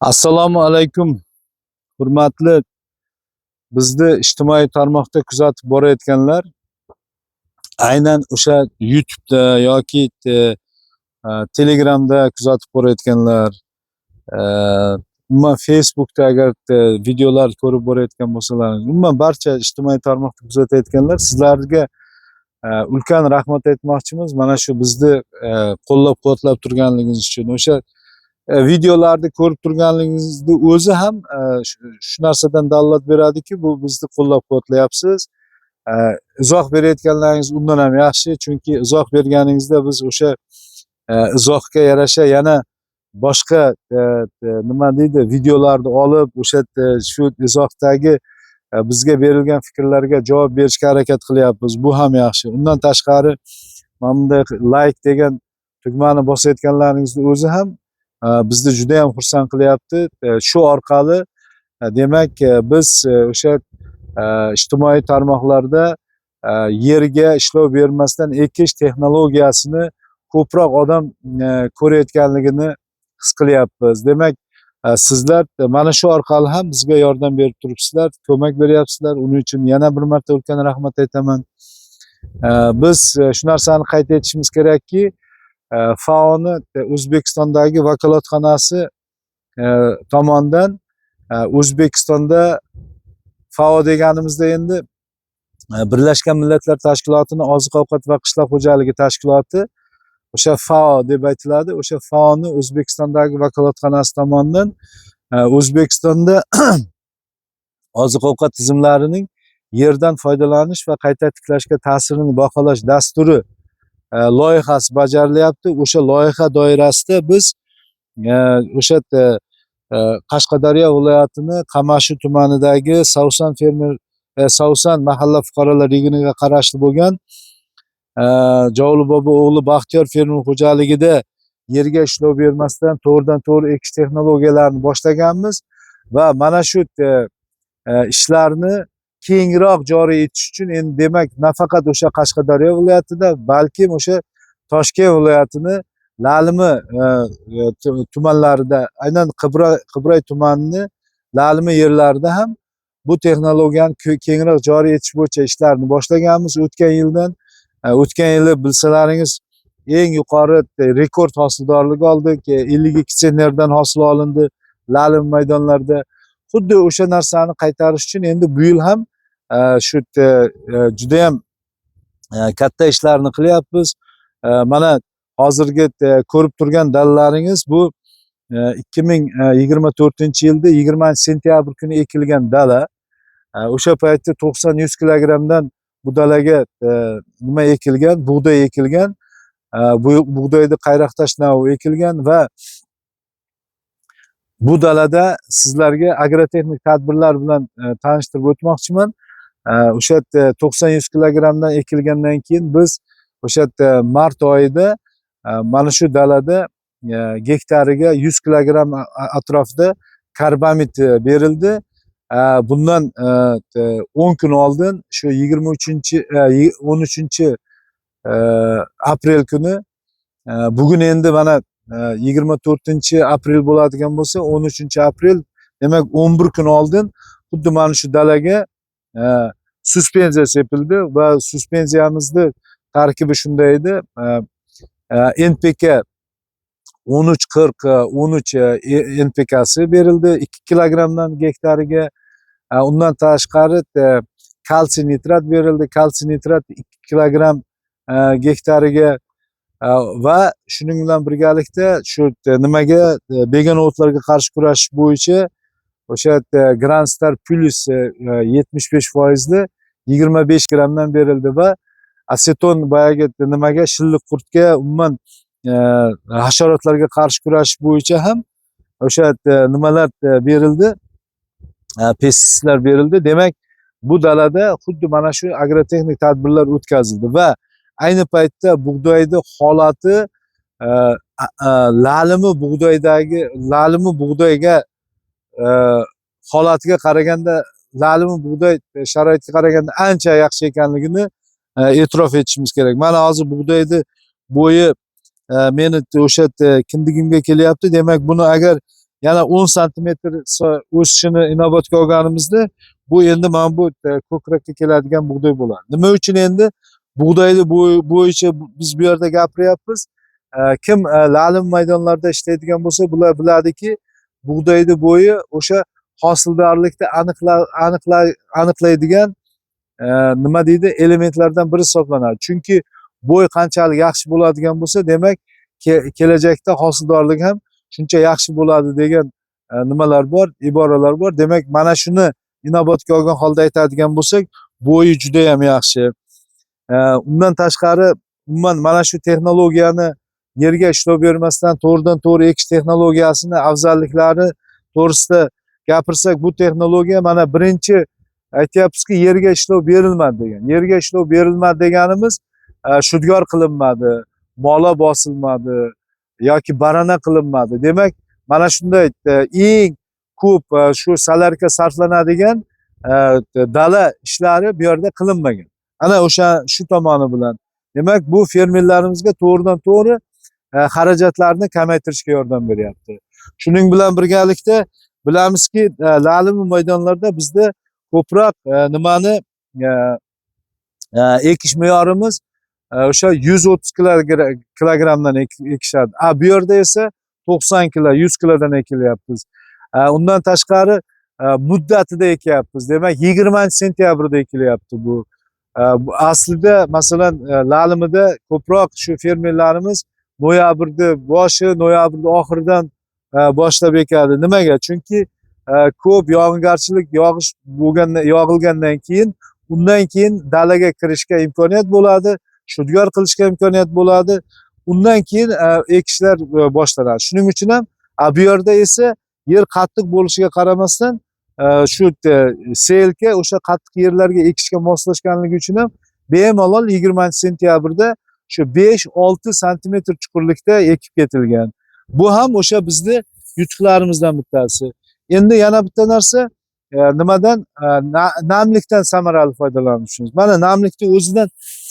Assalomu alaykum, hurmatli bizni ijtimoiy tarmoqda kuzatib borayotganlar. Aynan o'sha YouTube'da yoki Telegramda kuzatib borayotganlar, umuman Facebook'da agar videolar ko'rib borayotgan bo'lsalar, umuman barcha ijtimoiy tarmoqda kuzatayotganlar sizlarga ulkan rahmat aytmoqchimiz. Mana shu bizni qo'llab-quvvatlab turganligingiz uchun. O'sha videolarni ko'rib turganligingizni o'zi ham shu narsadan dalolat beradiki, bu bizni qo'llab-quvvatlayapsiz. Izoh berayotganlaringiz undan ham yaxshi, chunki izoh berganingizda biz o'sha izohga yarasha yana boshqa nima deydi, videolarni olib, o'sha shu izohdagi bizga berilgan fikrlarga javob berishga harakat qilyapmiz. Bu ham yaxshi. Undan tashqari mana bunday like degan tugmani bosayotganlaringizni o'zi ham bizni juda ham xursand qilyapti. Shu orqali demak biz o'sha ijtimoiy tarmoqlarda yerga ishlov bermasdan ekish texnologiyasini ko'proq odam ko'rayotganligini his qilyapmiz. Demak, sizlar mana shu orqali ham bizga yordam berib turibsizlar, ko'mak beryapsizlar. Uning uchun yana bir marta ulkan rahmat aytaman. Biz shu narsani qayd etishimiz kerakki, FAOni O'zbekistondagi vakolatxonasi tomonidan O'zbekistonda FAO deganimizda endi Birlashgan Millatlar Tashkilotining Oziq-ovqat va qishloq xo'jaligi tashkiloti, o'sha FAO deb aytiladi. O'sha FAOni O'zbekistondagi vakolatxonasi tomonidan O'zbekistonda oziq-ovqat tizimlarining yerdan foydalanish va qayta tiklashga ta'sirini baholash dasturi loyihasi bajarilyapti. O'sha loyiha doirasida biz o'sha Qashqadaryo viloyatini Qamashi tumanidagi Savsan mahalla fuqarolar yig'iniga qarashli bo'lgan Jovli o'g'li Baxtiyor fermer xo'jaligida yerga ishlov bermasdan to'g'ridan-to'g'ri ekish texnologiyalarini boshlaganmiz va mana shu ishlarni kengroq joriy etish uchun endi demak nafaqat o'sha Qashqadaryo viloyatida, balkim o'sha Toshkent viloyatini Lalimi tumanlarida, aynan Qibray tumanining Lalimi yerlarida ham bu texnologiyani kengroq joriy etish bo'yicha ishlarni boshlaganmiz. O'tgan yili bilsalaringiz eng yuqori rekord hosildorlik oldik. 52 sentnerdan hosil olindi Lalim maydonlarida. Xuddi o'sha narsani qaytarish uchun endi bu yil ham shu juda ham katta ishlarni qilyapmiz. Mana hozirgi ko'rib turgan dalalaringiz bu 2024-yilda 20-sentyabr kuni ekilgan dala. O'sha paytda 90-100 kilogramdan bu dalaga nima ekilgan? Bug'doy ekilgan. Bu bug'doyni qayraqtash navi ekilgan va bu dalada sizlarga agrotexnik tadbirlar bilan tanishtirib o'tmoqchiman. O'sha 90-100 kilogramdan ekilgandan keyin biz o'sha mart oyida mana shu dalada gektariga 100 kilogram atrofida karbamid berildi. Bundan 10 kun oldin shu 13 aprel kuni, bugun endi mana 24 aprel bo'ladigan bo'lsa, 13 aprel, demak 11 kun oldin xuddi mana shu dalaga suspenziya sepildi va suspenziyamizni tarkibi shunday edi. NPK 13-40-13 NPK'si berildi 2 kilogramdan gektariga. Undan tashqari kalsiy nitrat berildi. Kalsiy nitrat 2 kilogram gektariga va shuning bilan birgalikda shu nimaga begona o'tlarga qarshi kurashish bo'yicha o'sha Granstar Plus 75% 25 gramdan berildi va aseton boyagi nimaga shilliq qurtga, umuman hasharotlarga qarshi kurashish bo'yicha ham o'sha nimalar berildi, pestitsidlar berildi. Demak, bu dalada xuddi mana shu agrotexnik tadbirlar o'tkazildi va ayni paytda bug'doyni holati Lalimi bug'doyga holatiga qaraganda, Lalimi bug'doy sharoitiga qaraganda ancha yaxshi ekanligini e'tirof etishimiz kerak. Mana hozir bug'doyni bo'yi meni o'sha kindigimga kelyapti. Demak, buni agar yana 10 santimetr o'sishini inobatga olganimizda bu endi mana bu ko'krakka keladigan bug'doy bo'ladi. Nima uchun endi bug'doyni bo'yicha biz bu yerda gapiryapmiz? Kim la'lim maydonlarda ishlaydigan bo'lsa, bular biladiki, bug'doyni bo'yi o'sha hosildorlikni aniqlaydigan nima deydi, elementlardan biri hisoblanadi. Chunki bo'y qanchalik yaxshi bo'ladigan bo'lsa, demak kelajakda hosildorlik ham shuncha yaxshi bo'ladi degan nimalar bor, iboralar bor. Demak, mana shuni inobatga olgan holda aytadigan bo'lsak, bo'yi juda ham yaxshi. Undan tashqari umuman mana shu texnologiyani yerga ishlov bermasdan to'g'ridan to'g'ri ekish texnologiyasini afzalliklari to'g'risida gapirsak, bu texnologiya mana birinchi aytyapmizki, yerga ishlov berilmadi degan. Yerga ishlov berilmadi deganimiz shudgor qilinmadi, mola bosilmadi yoki barana qilinmadi. Demak, mana shunday eng ko'p shu salarga sarflanadigan dala ishlari bu yerda qilinmagan. Ana o'sha shu tomoni bilan. Demak, bu fermerlarimizga to'g'ridan to'g'ri xarajatlarni kamaytirishga yordam beryapti. Shuning bilan birgalikda bilamizki, la'lim maydonlarda bizda ko'proq nimani ekish me'yorimiz o'sha 130 kilogrammdan ekishadi. Bu yerda esa 90 kilo, 100 kilodan ekilyapmiz. Undan tashqari muddatida ekyapmiz. Demak, 20-sentyabrda ekilyapti bu. Aslida masalan la'limida ko'proq shu fermerlarimiz noyabrda boshi, noyabrda oxiridan boshlab ekadi. Nimaga? Chunki ko'p yog'ingarchilik yog'ilgandan keyin, undan keyin dalaga kirishga imkoniyat bo'ladi, shudgor qilishga imkoniyat bo'ladi. Undan keyin ekishlar boshlanadi. Shuning uchun ham bu yerda esa yer qattiq bo'lishiga qaramasdan shu selka o'sha qattiq yerlarga ekishga moslashganligi uchun ham bemalol 20-sentyabrda shu 5-6 santimetr chuqurlikda ekib ketilgan. Bu ham o'sha bizni yutuqlarimizdan bittasi. Endi yana bitta narsa, nimadan namlikdan samarali foydalanishimiz. Mana namlikni o'zidan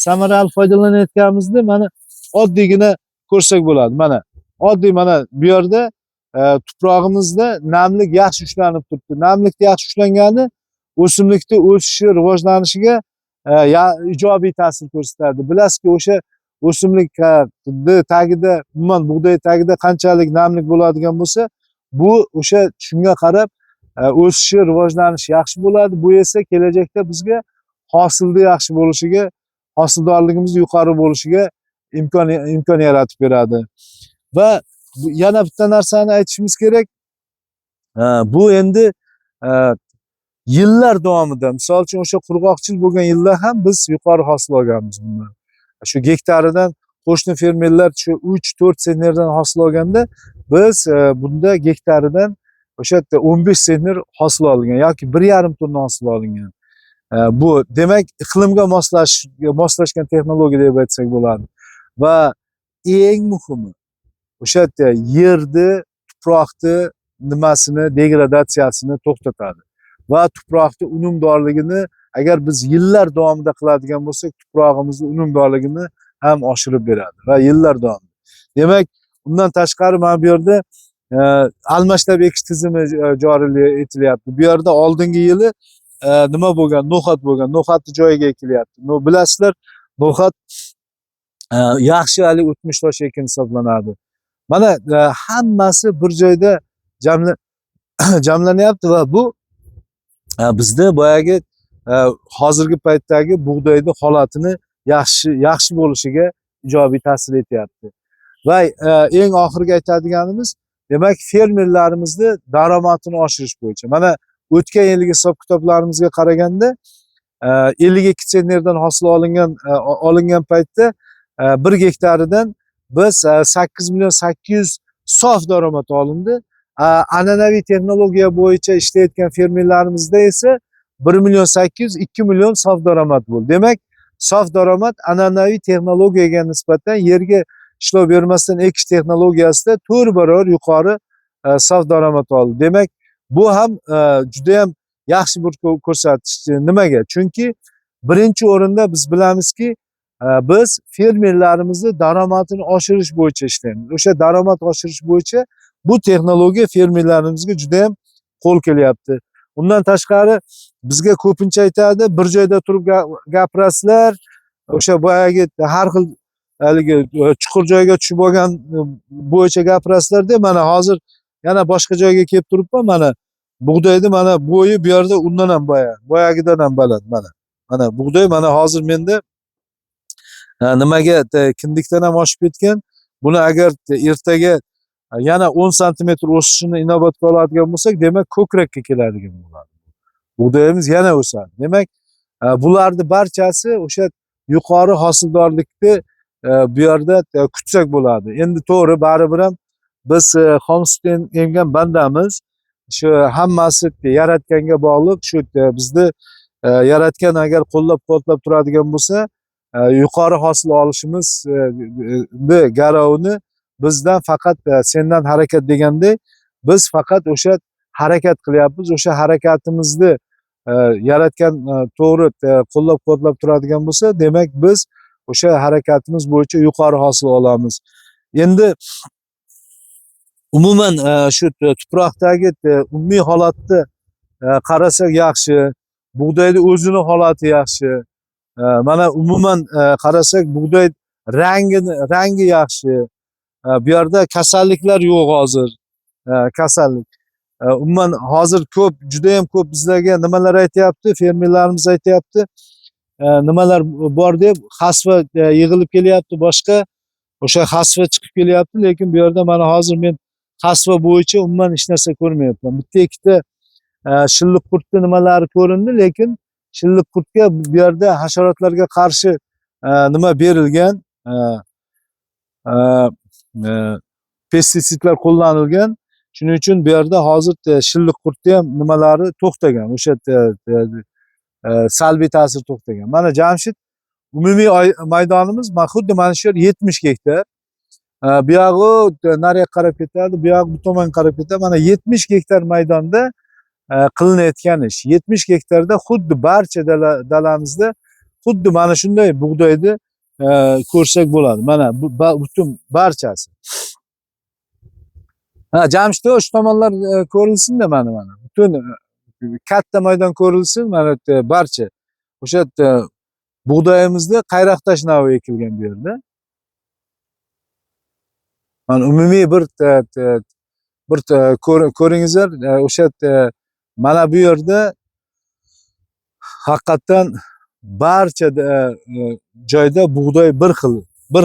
samarali foydalanayotganimizda mana oddiygina ko'rsak bo'ladi. Mana oddiy, mana bu yerda tuprog'imizda namlik yaxshi ushlanib turibdi. Namlik yaxshi ushlangani o'simlikni o'sishi, rivojlanishiga ijobiy ta'sir ko'rsatadi. Bilasizki, o'sha o'simlikni tagida, umuman bug'doy tagida qanchalik namlik bo'ladigan bo'lsa, bu o'sha shunga qarab o'sishi, rivojlanishi yaxshi bo'ladi. Bu esa kelajakda bizga hosilni yaxshi bo'lishiga, hosildorligimiz yuqori bo'lishiga imkon yaratib beradi. Va yana bitta narsani aytishimiz kerak. Bu endi yillar davomida, misol uchun o'sha qurg'oqchilik bo'lgan yilda ham biz yuqori hosil olganmiz bundan. Shu gektaridan qo'shni fermerlar shu 3-4 sentnerdan hosil olganda, biz bunda gektaridan o'sha yerda 15 sentner hosil olingan yoki 1,5 tonna hosil olingan. Bu demak iqlimga moslashgan texnologiya deb aytsak bo'ladi. Va eng muhimi o'sha yerda yerni, tuproqni nimasini, degradatsiyasini to'xtatadi va tuproqni unumdorligini agar biz yillar davomida qiladigan bo'lsak, tuprog'imizni unumdorligini ham oshirib beradi va yillar davomida. Demak, undan tashqari mana bu yerda almashlab ekish tizimi joriy etilyapti. Bu yerda oldingi yili nima bo'lgan? No'xat bo'lgan. No'xatni joyiga ekilyapti. Bilasizlar, no'xat yaxshi hali o'tmishdosh ekin hisoblanadi. Mana hammasi bir joyda jamlanyapti va bu bizda boyagi hozirgi paytdagi bug'doyni holatini yaxshi bo'lishiga ijobiy ta'sir etyapti. Va eng oxirgi aytadiganimiz, demak, fermerlarimizni daromadini oshirish bo'yicha. Mana o'tgan yilgi hisob-kitoblarimizga qaraganda 52 sentnerdan hosil olingan paytda 1 gektaridan biz 8.800.000 sof daromad olindi. An'anaviy texnologiya bo'yicha ishlayotgan fermerlarimizda esa 1.800.000, 2 million sof daromad bo'ldi. Demak, sof daromad an'anaviy texnologiyaga nisbatan yerga ishlov bermasdan ekish texnologiyasida 4 barobar yuqori sof daromad oldi. Demak, bu ham juda ham yaxshi bir ko'rsatkich. Nimaga? Chunki birinchi o'rinda biz bilamizki, biz fermerlarimizni daromadini oshirish bo'yicha ishlaymiz. O'sha daromad oshirish bo'yicha Bu texnologiya fermerlarimizga juda ham qo'l kelyapti. Undan tashqari bizga ko'pincha aytadi, bir joyda turib gapirasizlar, o'sha boyagi har xil haligi chuqur joyga tushib olgan bo'yicha gapirasizlar deb, mana hozir yana boshqa joyga kelib turibman. Mana bug'doyni mana bo'yi bu yerda undan ham boyagidan ham baland mana. Mana bug'doy mana hozir menda nimaga kindikdan ham oshib ketgan. Buni agar ertaga yana 10 santimetr o'sishini inobatga oladigan bo'lsak, demak ko'krakka keladigan bo'ladi. Bug'doyimiz yana o'sadi. Demak, bularni barchasi o'sha yuqori hosildorlikni bu yerda kutsak bo'ladi. Endi to'g'ri, baribir ham biz xomsutdan emgan bandamiz. Shu hammasi yaratganga bog'liq. Shu bizni yaratgan agar qo'llab-quvvatlab turadigan bo'lsa, yuqori hosil olishimiz garovini bizdan faqat sendan harakat degandek, biz faqat o'sha harakat qilyapmiz. O'sha harakatimizni yaratgan to'g'ri qo'llab-quvvatlab turadigan bo'lsa, demak biz o'sha harakatimiz bo'yicha yuqori hosil olamiz. Endi umuman shu tuproqdagi umumiy holatni qarasak yaxshi, bug'doyni o'zini holati yaxshi. Mana umuman qarasak bug'doy rangi yaxshi. Bu yerda kasalliklar yo'q hozir. Kasallik. Umuman hozir juda ham ko'p bizlarga nimalar aytyapti, fermerlarimiz aytyapti. Nimalar bor deb xasva yig'ilib kelyapti, boshqa o'sha xasva chiqib kelyapti, lekin bu yerda mana hozir men xasva bo'yicha umuman hech narsa ko'rmayapman. Bitta ikkita shilliq qurtni nimalari ko'rindi, lekin shilliq qurtga bu yerda hasharotlarga qarshi nima berilgan, pestitsidlar qo'llanilgan. Shuning uchun bu yerda hozir shilliq qurtni ham nimalari to'xtagan. O'sha salbiy ta'sir to'xtagan. Mana Jamshid umumiy maydonimiz xuddi mana shu yer 70 gektar. Bu yog'i nariyoqqa qarab ketadi, bu yog'i bu tomonga qarab ketadi. Mana 70 gektar maydonda qilinayotgan ish. 70 gektarda xuddi barcha dalamizda xuddi mana shunday bug'doyni ko'rsak bo'ladi. Mana butun barchasi. Jamshid shu tomonlar ko'rilsin-da, mana. Butun katta maydon ko'rilsin, mana barcha. O'sha bug'doyimizni qayroqtash navi ekilgan bu yerda. Mana umumiy bir ko'ringizlar, o'sha mana bu yerda haqiqatan barcha joyda bug'doy bir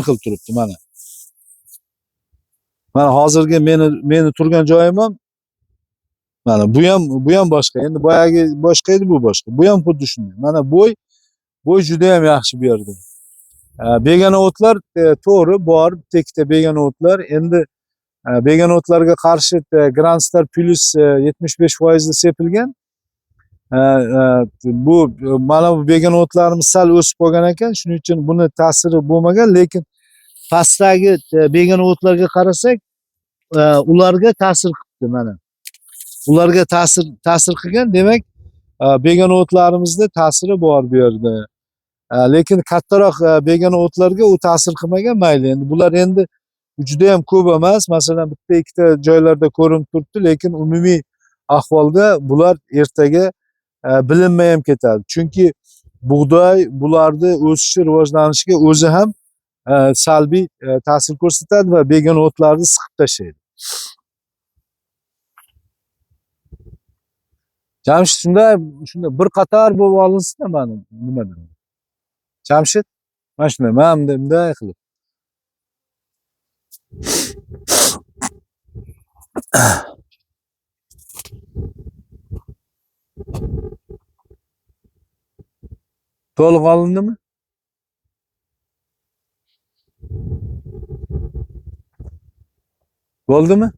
xil turibdi mana. Mana hozirgi meni turgan joyim ham mana bu ham boshqa. Endi boyagi boshqa edi, bu boshqa. Bu ham xuddi shunday. Mana bo'y juda ham yaxshi bu yerda. Begona o'tlar to'g'ri bor, ikkita begona o'tlar. Endi begona o'tlarga qarshi Grandstar Plus 75% sepilgan. Bu mana bu begona o'tlarimiz sal o'sib qolgan ekan, shuning uchun buni ta'siri bo'lmagan, lekin pastdagi begona o'tlarga qarasak, ularga ta'sir qildi mana. Ularga ta'sir qilgan, demak, begona o'tlarimizda ta'siri bor bu yerda. Lekin kattaroq begona o'tlarga u ta'sir qilmagan, mayli. Endi bular endi juda ham ko'p emas. Masalan, bitta ikkita joylarda ko'rinib turibdi, lekin umumiy ahvolda bular ertaga bilinmay ham ketadi. Chunki bug'doy bularni o'sishi, rivojlanishiga o'zi ham salbiy ta'sir ko'rsatadi va begona o'tlarni siqib tashlaydi. Jamshid shunday bir qator bo'lib olinsin mana nimadan. Jamshid mana shunday, mana bunday qilib. To'liq olindimi? Bo'ldimi?